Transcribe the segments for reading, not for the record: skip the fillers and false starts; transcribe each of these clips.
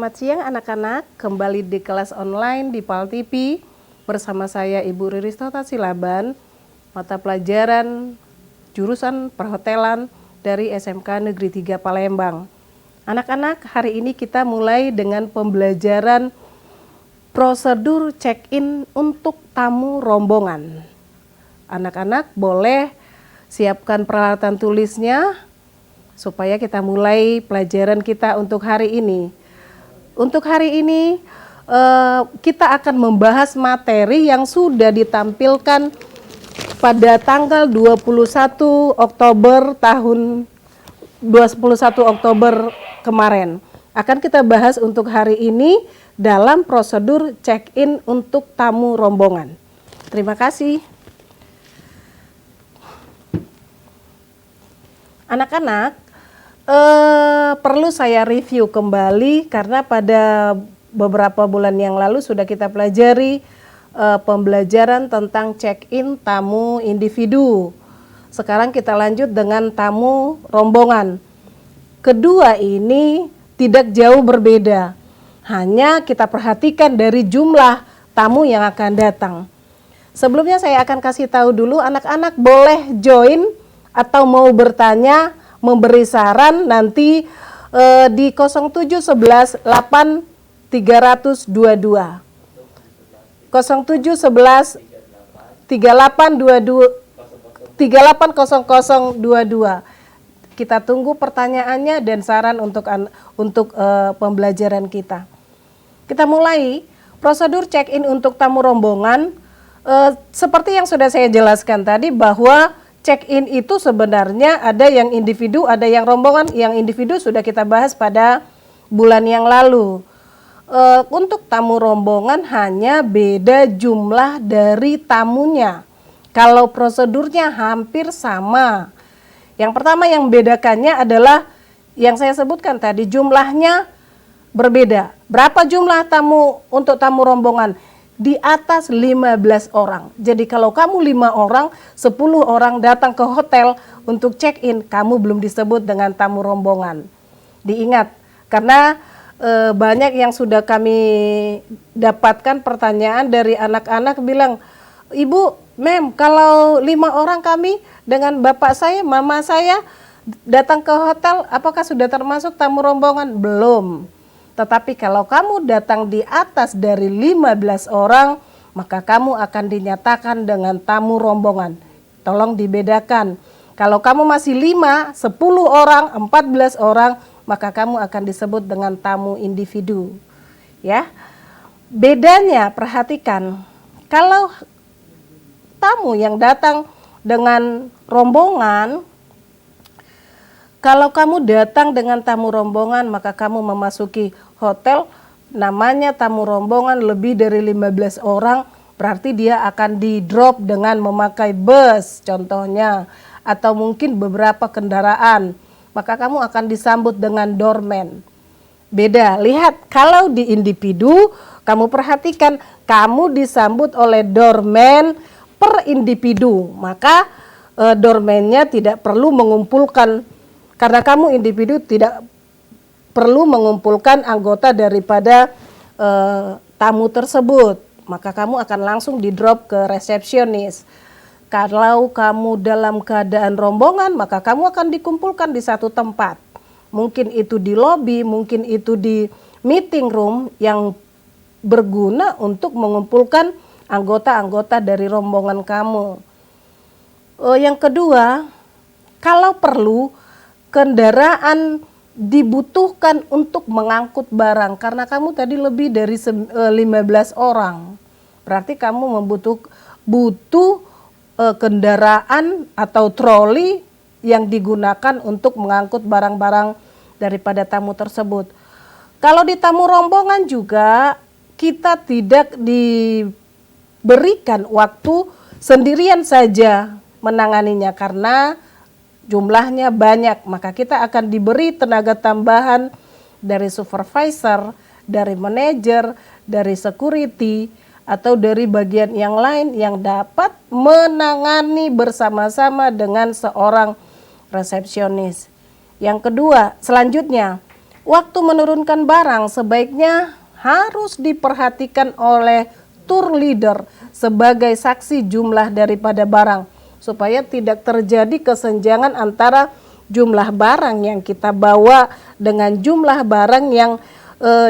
Selamat siang anak-anak, kembali di kelas online di PAL TV bersama saya Ibu Riris Tota Silaban, mata pelajaran jurusan perhotelan dari SMK Negeri 3 Palembang. Anak-anak, hari ini kita mulai dengan pembelajaran prosedur check-in untuk tamu rombongan. Anak-anak boleh siapkan peralatan tulisnya supaya kita mulai pelajaran kita untuk hari ini. Untuk hari ini kita akan membahas materi yang sudah ditampilkan pada tanggal 21 Oktober kemarin. Akan kita bahas untuk hari ini dalam prosedur check-in untuk tamu rombongan. Terima kasih. Anak-anak, perlu saya review kembali karena pada beberapa bulan yang lalu sudah kita pelajari pembelajaran tentang check-in tamu individu. Sekarang kita lanjut dengan tamu rombongan. Kedua ini tidak jauh berbeda, hanya kita perhatikan dari jumlah tamu yang akan datang. Sebelumnya saya akan kasih tahu dulu, anak-anak boleh join atau mau bertanya, memberi saran nanti di 0711 8 322 0711 380022. Kita tunggu pertanyaannya dan saran untuk pembelajaran kita. Kita mulai prosedur check-in untuk tamu rombongan. Seperti yang sudah saya jelaskan tadi bahwa check-in itu sebenarnya ada yang individu, ada yang rombongan. Yang individu sudah kita bahas pada bulan yang lalu. Untuk tamu rombongan hanya beda jumlah dari tamunya. Kalau prosedurnya hampir sama. Yang pertama yang membedakannya adalah yang saya sebutkan tadi, jumlahnya berbeda. Berapa jumlah tamu untuk tamu rombongan? Di atas 15 orang. Jadi kalau kamu 5 orang, 10 orang datang ke hotel untuk check-in, kamu belum disebut dengan tamu rombongan. Diingat, karena banyak yang sudah kami dapatkan pertanyaan dari anak-anak bilang, Ibu, Mem, kalau 5 orang kami dengan bapak saya, mama saya datang ke hotel, apakah sudah termasuk tamu rombongan? Belum. Tetapi kalau kamu datang di atas dari 15 orang, maka kamu akan dinyatakan dengan tamu rombongan. Tolong dibedakan. Kalau kamu masih 5, 10 orang, 14 orang, maka kamu akan disebut dengan tamu individu. Ya. Bedanya, perhatikan. Kalau tamu yang datang dengan rombongan, kalau kamu datang dengan tamu rombongan, maka kamu memasuki hotel, namanya tamu rombongan lebih dari 15 orang, berarti dia akan di-drop dengan memakai bus contohnya, atau mungkin beberapa kendaraan, maka kamu akan disambut dengan doorman. Beda, lihat kalau di individu, kamu perhatikan, kamu disambut oleh doorman per individu, maka doorman-nya tidak perlu mengumpulkan. Karena kamu individu tidak perlu mengumpulkan anggota daripada tamu tersebut, maka kamu akan langsung di-drop ke resepsionis. Kalau kamu dalam keadaan rombongan, maka kamu akan dikumpulkan di satu tempat. Mungkin itu di lobi, mungkin itu di meeting room yang berguna untuk mengumpulkan anggota-anggota dari rombongan kamu. Yang kedua, kalau perlu, kendaraan dibutuhkan untuk mengangkut barang karena kamu tadi lebih dari 15 orang. Berarti kamu butuh kendaraan atau troli yang digunakan untuk mengangkut barang-barang daripada tamu tersebut. Kalau di tamu rombongan juga kita tidak diberikan waktu sendirian saja menanganinya karena jumlahnya banyak, maka kita akan diberi tenaga tambahan dari supervisor, dari manajer, dari security, atau dari bagian yang lain yang dapat menangani bersama-sama dengan seorang resepsionis. Yang kedua, selanjutnya, Waktu menurunkan barang sebaiknya harus diperhatikan oleh tour leader sebagai saksi jumlah daripada barang, supaya tidak terjadi kesenjangan antara jumlah barang yang kita bawa dengan jumlah barang yang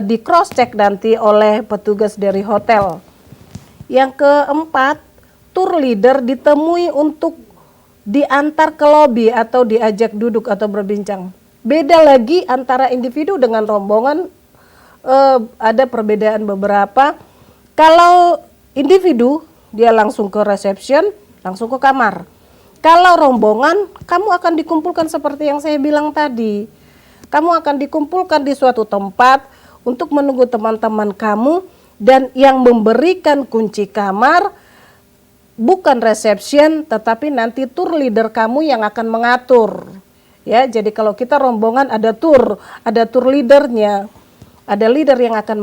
di cross check nanti oleh petugas dari hotel. Yang keempat, tour leader ditemui untuk diantar ke lobi atau diajak duduk atau berbincang. Beda lagi antara individu dengan rombongan, ada perbedaan beberapa. Kalau individu dia langsung ke reception, langsung ke kamar. Kalau rombongan, kamu akan dikumpulkan seperti yang saya bilang tadi. Kamu akan dikumpulkan di suatu tempat untuk menunggu teman-teman kamu, dan yang memberikan kunci kamar bukan reception, tetapi nanti tour leader kamu yang akan mengatur. Ya, jadi kalau kita rombongan ada tour leadernya, ada leader yang akan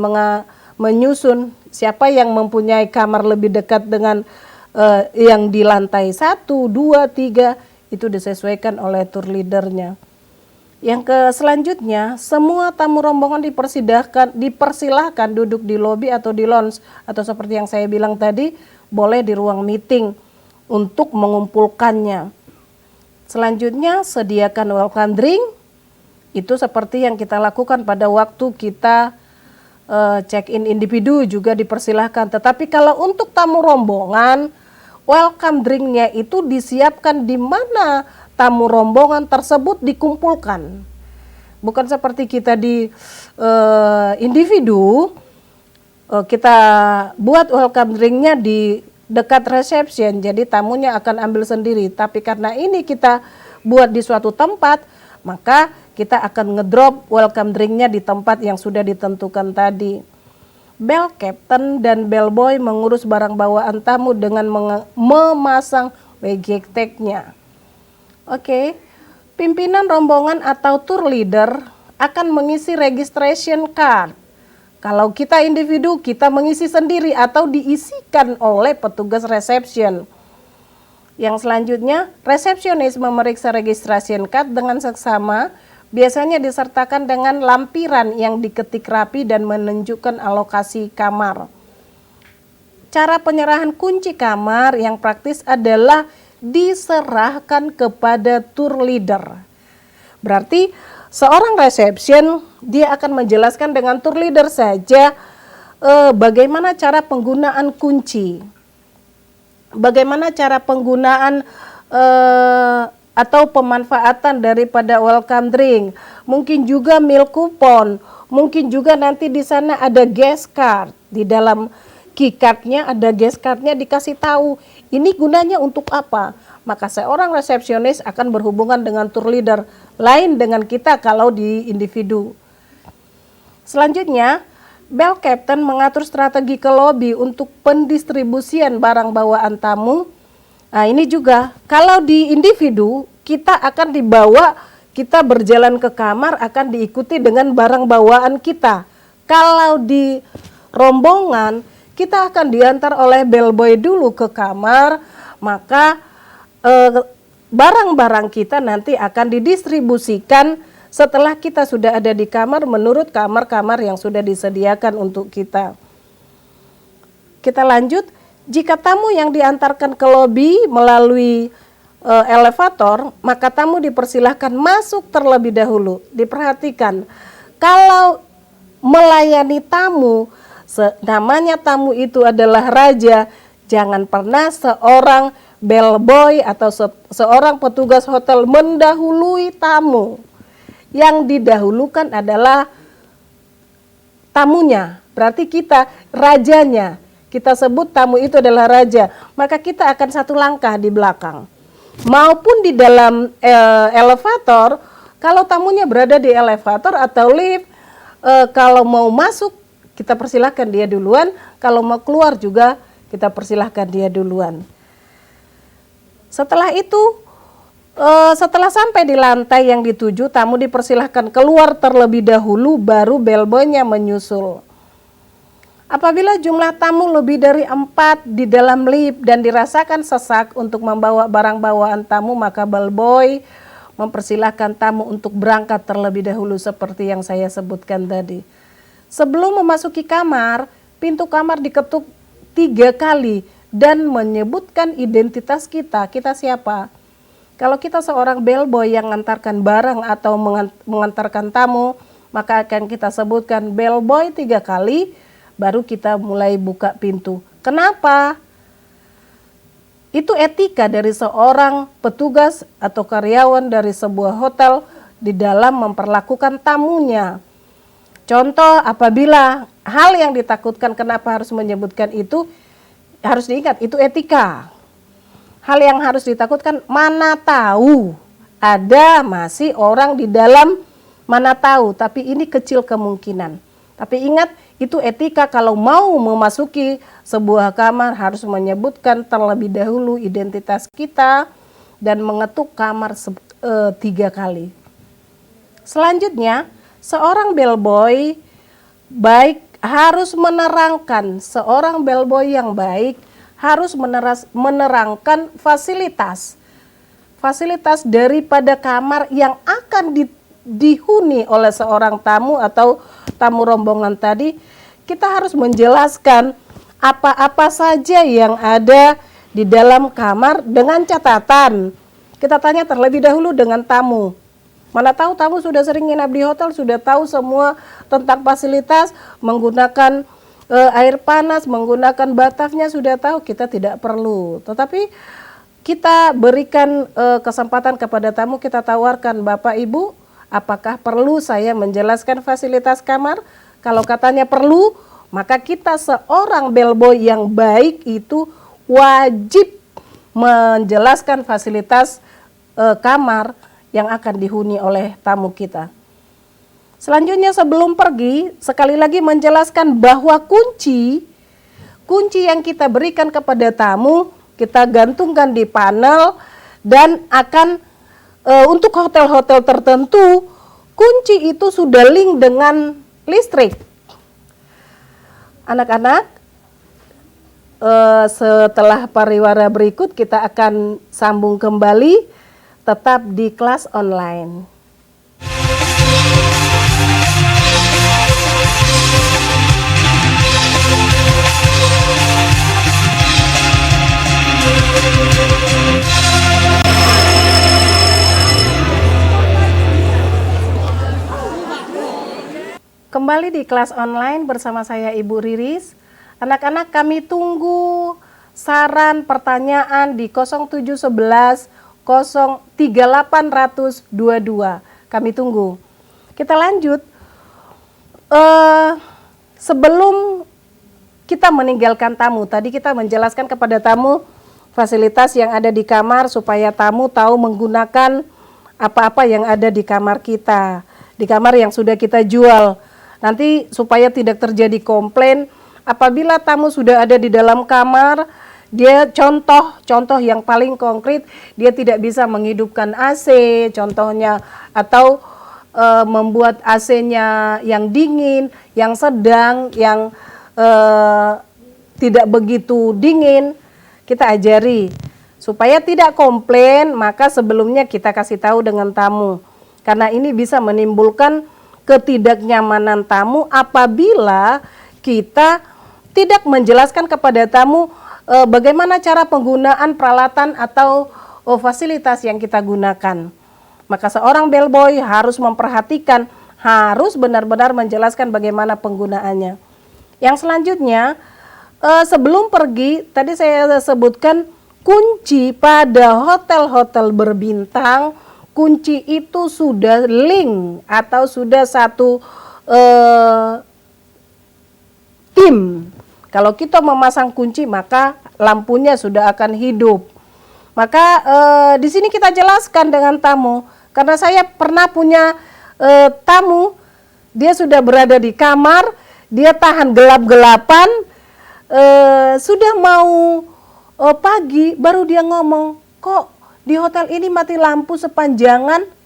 menyusun siapa yang mempunyai kamar lebih dekat dengan yang di lantai 1, 2, 3, itu disesuaikan oleh tour leadernya. Yang selanjutnya, semua tamu rombongan dipersilahkan duduk di lobi atau di lounge, atau seperti yang saya bilang tadi, boleh di ruang meeting untuk mengumpulkannya. Selanjutnya, sediakan welcome drink. Itu seperti yang kita lakukan pada waktu kita check-in individu juga dipersilahkan. Tetapi kalau untuk tamu rombongan, welcome drinknya itu disiapkan di mana tamu rombongan tersebut dikumpulkan. Bukan seperti kita di individu, kita buat welcome drinknya di dekat reception, jadi tamunya akan ambil sendiri. Tapi karena ini kita buat di suatu tempat, maka kita akan ngedrop welcome drinknya di tempat yang sudah ditentukan tadi. Bell captain dan bellboy mengurus barang bawaan tamu dengan memasang baggage tag-nya. Oke, pimpinan rombongan atau tour leader akan mengisi registration card. Kalau kita individu, kita mengisi sendiri atau diisikan oleh petugas reception. Yang selanjutnya, resepsionis memeriksa registration card dengan seksama, biasanya disertakan dengan lampiran yang diketik rapi dan menunjukkan alokasi kamar. Cara penyerahan kunci kamar yang praktis adalah diserahkan kepada tour leader. Berarti seorang reception dia akan menjelaskan dengan tour leader saja bagaimana cara penggunaan kunci, bagaimana cara penggunaan atau pemanfaatan daripada welcome drink, mungkin juga meal coupon, mungkin juga nanti di sana ada guest card, di dalam key card-nya ada guest card-nya dikasih tahu ini gunanya untuk apa. Maka seorang resepsionis akan berhubungan dengan tour leader, lain dengan kita kalau di individu. Selanjutnya, bell captain mengatur strategi ke lobi untuk pendistribusian barang bawaan tamu. Nah, ini juga kalau di individu kita akan dibawa, kita berjalan ke kamar akan diikuti dengan barang bawaan kita. Kalau di rombongan kita akan diantar oleh bellboy dulu ke kamar, maka barang-barang kita nanti akan didistribusikan setelah kita sudah ada di kamar menurut kamar-kamar yang sudah disediakan untuk kita. Kita lanjut, jika tamu yang diantarkan ke lobi melalui elevator, maka tamu dipersilahkan masuk terlebih dahulu. Diperhatikan, kalau melayani tamu, namanya tamu itu adalah raja, jangan pernah seorang bellboy atau seorang petugas hotel mendahului tamu. Yang didahulukan adalah tamunya, berarti kita rajanya. Kita sebut tamu itu adalah raja, maka kita akan satu langkah di belakang. Maupun di dalam elevator, kalau tamunya berada di elevator atau lift, kalau mau masuk kita persilahkan dia duluan, kalau mau keluar juga kita persilahkan dia duluan. Setelah itu, setelah sampai di lantai yang dituju, tamu dipersilahkan keluar terlebih dahulu, baru bellboy-nya menyusul. Apabila jumlah tamu lebih dari 4 di dalam lift dan dirasakan sesak untuk membawa barang bawaan tamu, maka bellboy mempersilahkan tamu untuk berangkat terlebih dahulu seperti yang saya sebutkan tadi. Sebelum memasuki kamar, pintu kamar diketuk 3 kali dan menyebutkan identitas kita. Kita siapa? Kalau kita seorang bellboy yang mengantarkan barang atau mengantarkan tamu, maka akan kita sebutkan bellboy 3 kali, baru kita mulai buka pintu. Kenapa? Itu etika dari seorang petugas atau karyawan dari sebuah hotel di dalam memperlakukan tamunya. Contoh, apabila hal yang ditakutkan, kenapa harus menyebutkan itu, harus diingat, itu etika. Hal yang harus ditakutkan, mana tahu ada masih orang di dalam, mana tahu, tapi ini kecil kemungkinan. Tapi ingat, itu etika. Kalau mau memasuki sebuah kamar harus menyebutkan terlebih dahulu identitas kita dan mengetuk kamar 3 kali. Selanjutnya, seorang bellboy baik harus menerangkan, seorang bellboy yang baik harus menerangkan fasilitas daripada kamar yang akan dihuni oleh seorang tamu atau tamu rombongan tadi. Kita harus menjelaskan apa-apa saja yang ada di dalam kamar dengan catatan. Kita tanya terlebih dahulu dengan tamu. Mana tahu tamu sudah sering nginap di hotel, sudah tahu semua tentang fasilitas, menggunakan air panas, menggunakan batavnya sudah tahu, kita tidak perlu. Tetapi kita berikan kesempatan kepada tamu, kita tawarkan, Bapak Ibu, apakah perlu saya menjelaskan fasilitas kamar? Kalau katanya perlu, maka kita seorang bellboy yang baik itu wajib menjelaskan fasilitas kamar yang akan dihuni oleh tamu kita. Selanjutnya sebelum pergi, sekali lagi menjelaskan bahwa kunci yang kita berikan kepada tamu, kita gantungkan di panel dan akan untuk hotel-hotel tertentu, kunci itu sudah link dengan listrik. Anak-anak, setelah pariwara berikut kita akan sambung kembali, tetap di kelas online. Kembali di kelas online bersama saya Ibu Riris. Anak-anak, kami tunggu saran pertanyaan di 0711 03822. Kami tunggu. Kita lanjut. Sebelum kita meninggalkan tamu, tadi kita menjelaskan kepada tamu fasilitas yang ada di kamar supaya tamu tahu menggunakan apa-apa yang ada di kamar kita, di kamar yang sudah kita jual. Nanti supaya tidak terjadi komplain apabila tamu sudah ada di dalam kamar, dia contoh yang paling konkret, dia tidak bisa menghidupkan AC contohnya, atau membuat AC-nya yang dingin, yang sedang, yang tidak begitu dingin. Kita ajari supaya tidak komplain, maka sebelumnya kita kasih tahu dengan tamu, karena ini bisa menimbulkan ketidaknyamanan tamu apabila kita tidak menjelaskan kepada tamu bagaimana cara penggunaan peralatan atau fasilitas yang kita gunakan. Maka seorang bellboy harus memperhatikan, harus benar-benar menjelaskan bagaimana penggunaannya. Yang selanjutnya, sebelum pergi, tadi saya sebutkan kunci pada hotel-hotel berbintang, kunci itu sudah link atau sudah satu tim. Kalau kita memasang kunci, maka lampunya sudah akan hidup. Maka di sini kita jelaskan dengan tamu, karena saya pernah punya tamu, dia sudah berada di kamar, dia tahan gelap-gelapan, sudah mau pagi, baru dia ngomong, kok di hotel ini mati lampu sepanjangan?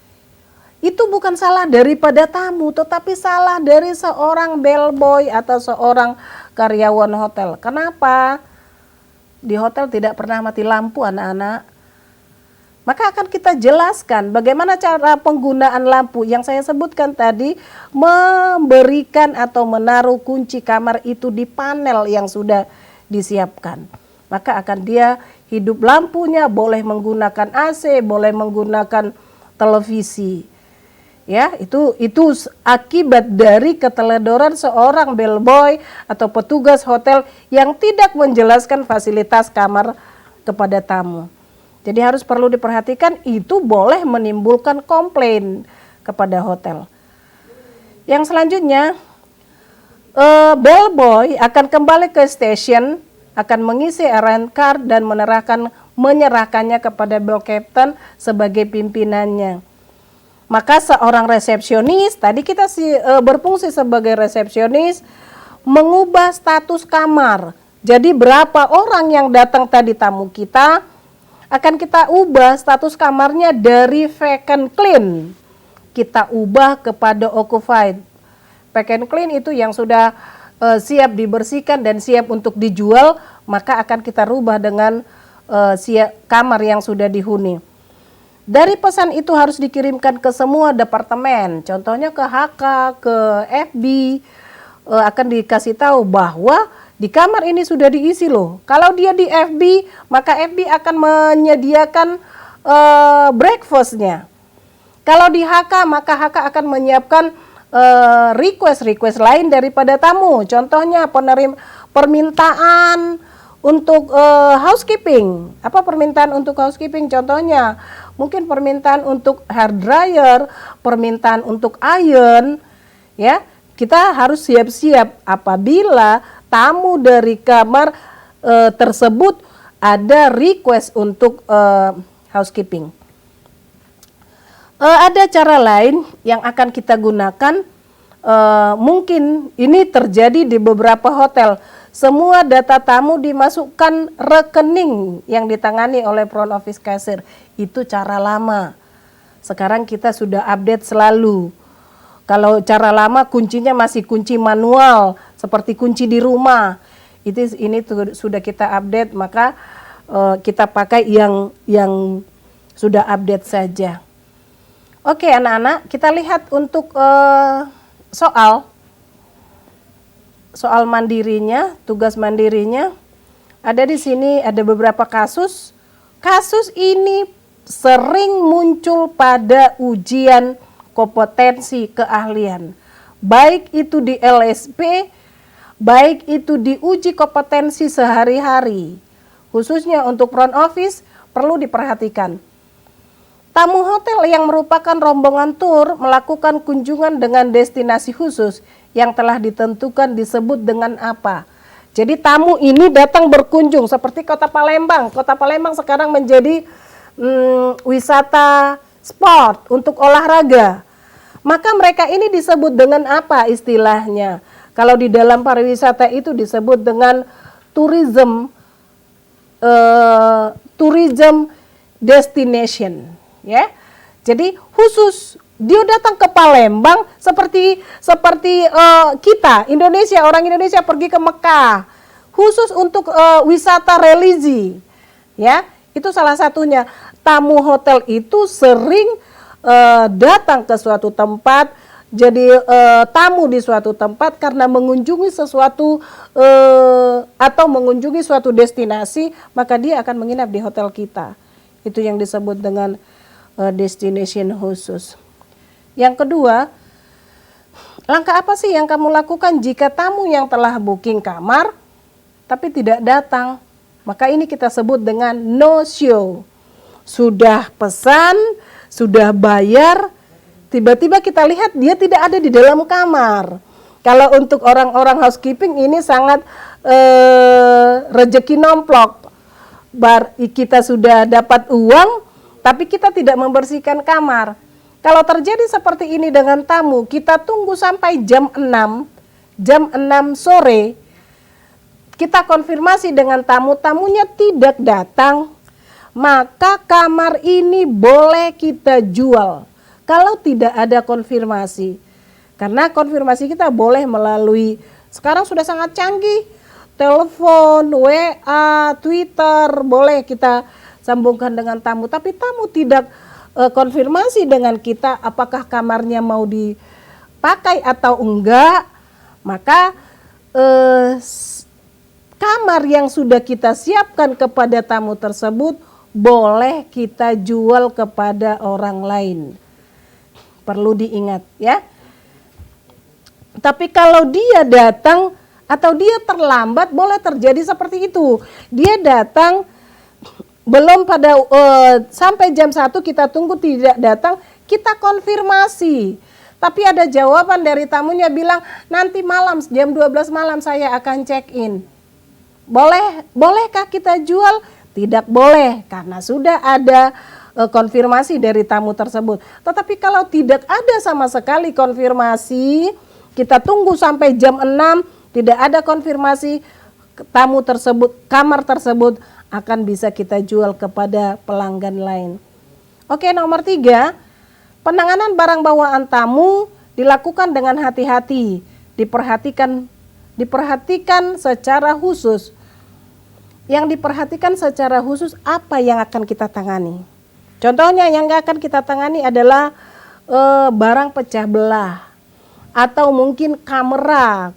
Itu bukan salah daripada tamu, tetapi salah dari seorang bellboy atau seorang karyawan hotel. Kenapa? Di hotel tidak pernah mati lampu, anak-anak. Maka akan kita jelaskan bagaimana cara penggunaan lampu yang saya sebutkan tadi, memberikan atau menaruh kunci kamar itu di panel yang sudah disiapkan. Maka akan dia hidup lampunya, boleh menggunakan AC, boleh menggunakan televisi. Ya, itu akibat dari keteledoran seorang bellboy atau petugas hotel yang tidak menjelaskan fasilitas kamar kepada tamu. Jadi harus perlu diperhatikan, itu boleh menimbulkan komplain kepada hotel. Yang selanjutnya, bellboy akan kembali ke stasiun, akan mengisi errand card dan menyerahkannya kepada bell captain sebagai pimpinannya. Maka seorang resepsionis, tadi kita berfungsi sebagai resepsionis, mengubah status kamar. Jadi berapa orang yang datang tadi tamu kita, akan kita ubah status kamarnya dari vacant clean, kita ubah kepada occupied. Vacant clean itu yang sudah siap dibersihkan dan siap untuk dijual, maka akan kita rubah dengan kamar yang sudah dihuni. Dari pesan itu harus dikirimkan ke semua departemen, contohnya ke HK, ke FB, akan dikasih tahu bahwa di kamar ini sudah diisi loh. Kalau dia di FB, maka FB akan menyediakan breakfastnya. Kalau di HK, maka HK akan menyiapkan request lain daripada tamu. Contohnya permintaan untuk housekeeping. Apa permintaan untuk housekeeping? Contohnya mungkin permintaan untuk hair dryer, permintaan untuk iron, ya. Kita harus siap-siap apabila tamu dari kamar tersebut ada request untuk housekeeping. Ada cara lain yang akan kita gunakan, mungkin ini terjadi di beberapa hotel. Semua data tamu dimasukkan rekening yang ditangani oleh front office cashier. Itu cara lama. Sekarang kita sudah update selalu. Kalau cara lama kuncinya masih kunci manual seperti kunci di rumah. Ini sudah kita update, maka kita pakai yang sudah update saja. Oke anak-anak, kita lihat untuk soal mandirinya, tugas mandirinya. Ada di sini ada beberapa kasus. Kasus ini sering muncul pada ujian kompetensi keahlian, baik itu di LSP, baik itu di uji kompetensi sehari-hari. Khususnya untuk front office perlu diperhatikan. Tamu hotel yang merupakan rombongan tur melakukan kunjungan dengan destinasi khusus yang telah ditentukan disebut dengan apa? Jadi tamu ini datang berkunjung seperti Kota Palembang. Kota Palembang sekarang menjadi wisata sport untuk olahraga. Maka mereka ini disebut dengan apa istilahnya? Kalau di dalam pariwisata itu disebut dengan tourism destination, ya. Jadi khusus dia datang ke Palembang seperti kita orang Indonesia pergi ke Mekah khusus untuk wisata religi, ya. Itu salah satunya. Tamu hotel itu sering datang ke suatu tempat, jadi tamu di suatu tempat karena mengunjungi sesuatu atau mengunjungi suatu destinasi, maka dia akan menginap di hotel kita. Itu yang disebut dengan destination khusus. Yang kedua, langkah apa sih yang kamu lakukan jika tamu yang telah booking kamar tapi tidak datang? Maka ini kita sebut dengan no show. Sudah pesan, sudah bayar, tiba-tiba kita lihat dia tidak ada di dalam kamar. Kalau untuk orang-orang housekeeping ini sangat rezeki nomplok. Kita sudah dapat uang, tapi kita tidak membersihkan kamar. Kalau terjadi seperti ini dengan tamu, kita tunggu sampai jam 6 sore, kita konfirmasi dengan tamu, tamunya tidak datang, maka kamar ini boleh kita jual kalau tidak ada konfirmasi. Karena konfirmasi kita boleh melalui, sekarang sudah sangat canggih, telepon, WA, Twitter, boleh kita sambungkan dengan tamu, tapi tamu tidak konfirmasi dengan kita apakah kamarnya mau dipakai atau enggak, maka kamar yang sudah kita siapkan kepada tamu tersebut boleh kita jual kepada orang lain. Perlu diingat ya. Tapi kalau dia datang atau dia terlambat, boleh terjadi seperti itu. Dia datang belum pada sampai jam 1 kita tunggu tidak datang, kita konfirmasi. Tapi ada jawaban dari tamunya bilang nanti malam jam 12 malam saya akan check in. Bolehkah kita jual? Tidak boleh karena sudah ada konfirmasi dari tamu tersebut. Tetapi kalau tidak ada sama sekali konfirmasi, kita tunggu sampai jam 6 tidak ada konfirmasi, tamu tersebut, kamar tersebut akan bisa kita jual kepada pelanggan lain. Oke, nomor 3, penanganan barang bawaan tamu dilakukan dengan hati-hati, diperhatikan secara khusus. Yang diperhatikan secara khusus apa yang akan kita tangani? Contohnya yang akan kita tangani adalah barang pecah belah, atau mungkin kamera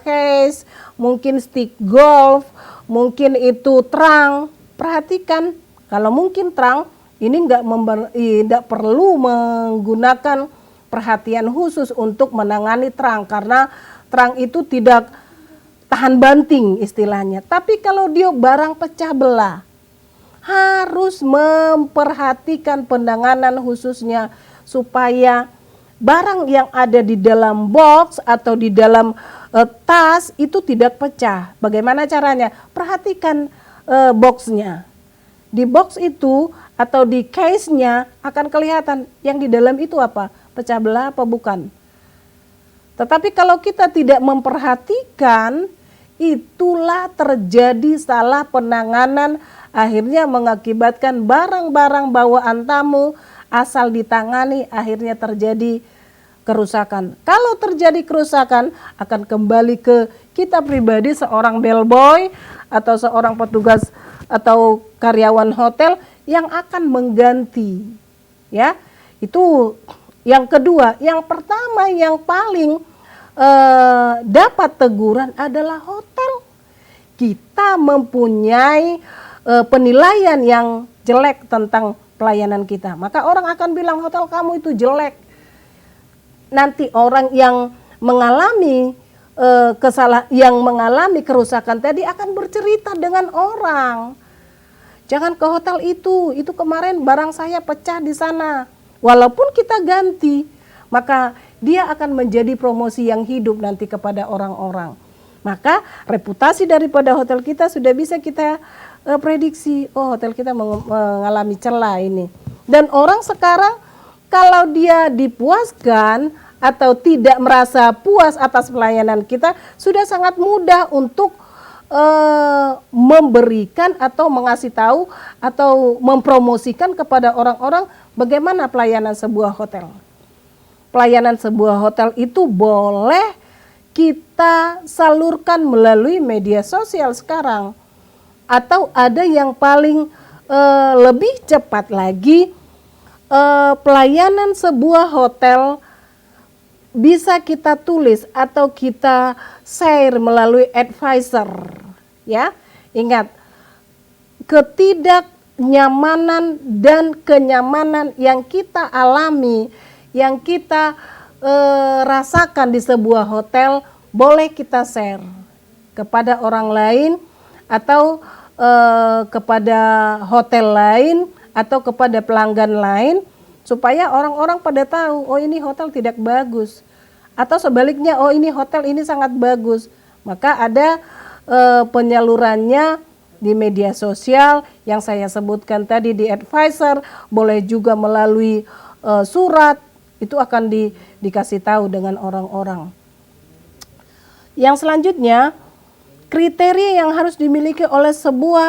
case, mungkin stick golf, mungkin itu terang. Perhatikan, kalau mungkin terang, ini tidak perlu menggunakan perhatian khusus untuk menangani terang, karena terang itu tidak tahan banting istilahnya. Tapi kalau dia barang pecah belah, harus memperhatikan penanganan khususnya supaya barang yang ada di dalam box atau di dalam tas itu tidak pecah. Bagaimana caranya? Perhatikan boxnya. Di box itu atau di case-nya akan kelihatan yang di dalam itu apa? Pecah belah apa bukan? Tetapi kalau kita tidak memperhatikan, itulah terjadi salah penanganan, akhirnya mengakibatkan barang-barang bawaan tamu asal ditangani akhirnya terjadi kerusakan. Kalau terjadi kerusakan akan kembali ke kita pribadi, seorang bellboy atau seorang petugas atau karyawan hotel yang akan mengganti. Ya, itu yang kedua. Yang pertama yang paling dapat teguran adalah hotel. Kita mempunyai penilaian yang jelek tentang pelayanan kita, maka orang akan bilang hotel kamu itu jelek. Nanti orang yang mengalami mengalami kerusakan tadi akan bercerita dengan orang. Jangan ke hotel itu kemarin barang saya pecah di sana. Walaupun kita ganti, maka dia akan menjadi promosi yang hidup nanti kepada orang-orang. Maka reputasi daripada hotel kita sudah bisa kita prediksi, oh hotel kita mengalami celah ini. Dan orang sekarang kalau dia dipuaskan atau tidak merasa puas atas pelayanan kita, sudah sangat mudah untuk memberikan atau mengasih tahu atau mempromosikan kepada orang-orang bagaimana pelayanan sebuah hotel. Pelayanan sebuah hotel itu boleh kita salurkan melalui media sosial sekarang. Atau ada yang paling lebih cepat lagi, pelayanan sebuah hotel bisa kita tulis atau kita share melalui advisor. Ya, ingat, ketidaknyamanan dan kenyamanan yang kita alami, yang kita rasakan di sebuah hotel, boleh kita share kepada orang lain atau kepada hotel lain atau kepada pelanggan lain, supaya orang-orang pada tahu, oh ini hotel tidak bagus, atau sebaliknya, oh ini hotel ini sangat bagus. Maka ada penyalurannya di media sosial yang saya sebutkan tadi, di advisor, boleh juga melalui surat, itu akan dikasih tahu dengan orang-orang. Yang selanjutnya, kriteria yang harus dimiliki oleh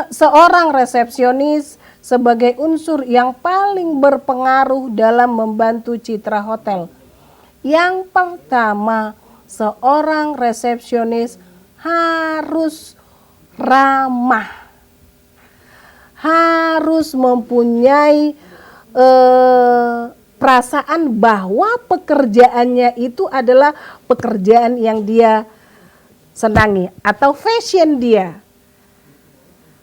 seorang resepsionis sebagai unsur yang paling berpengaruh dalam membantu citra hotel. Yang pertama, seorang resepsionis harus ramah. harus mempunyai perasaan bahwa pekerjaannya itu adalah pekerjaan yang dia senangi atau fashion dia.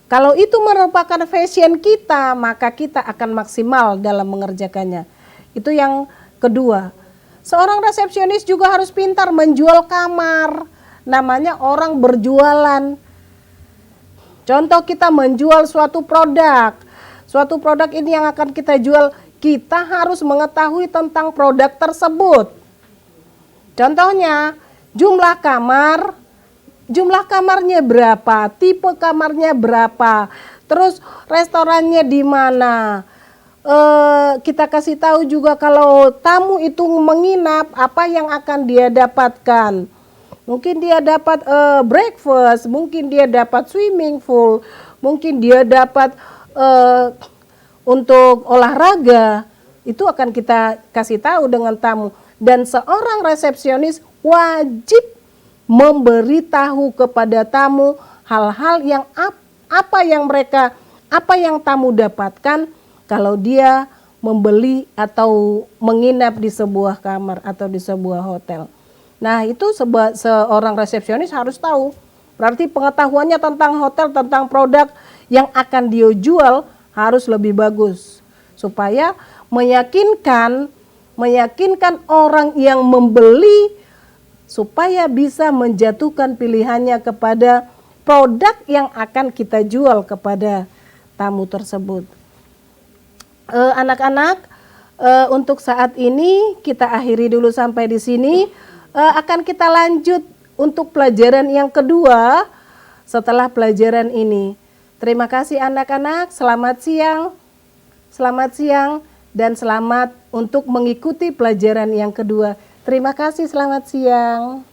Kalau itu merupakan fashion kita, maka kita akan maksimal dalam mengerjakannya. Itu yang kedua. Seorang resepsionis juga harus pintar menjual kamar. Namanya orang berjualan. Contoh, kita menjual suatu produk. Suatu produk ini yang akan kita jual, kita harus mengetahui tentang produk tersebut. Contohnya, jumlah kamarnya berapa, tipe kamarnya berapa, terus restorannya di mana. Kita kasih tahu juga kalau tamu itu menginap, apa yang akan dia dapatkan. Mungkin dia dapat breakfast, mungkin dia dapat swimming pool, mungkin dia dapat untuk olahraga. Itu akan kita kasih tahu dengan tamu. Dan seorang resepsionis wajib memberitahu kepada tamu hal-hal yang apa yang tamu dapatkan kalau dia membeli atau menginap di sebuah kamar atau di sebuah hotel. Nah, itu seorang resepsionis harus tahu. Berarti pengetahuannya tentang hotel, tentang produk yang akan dia jual harus lebih bagus supaya meyakinkan orang yang membeli supaya bisa menjatuhkan pilihannya kepada produk yang akan kita jual kepada tamu tersebut. Anak-anak, untuk saat ini kita akhiri dulu sampai di sini. Akan kita lanjut untuk pelajaran yang kedua setelah pelajaran ini. Terima kasih anak-anak, selamat siang dan selamat untuk mengikuti pelajaran yang kedua. Terima kasih, selamat siang.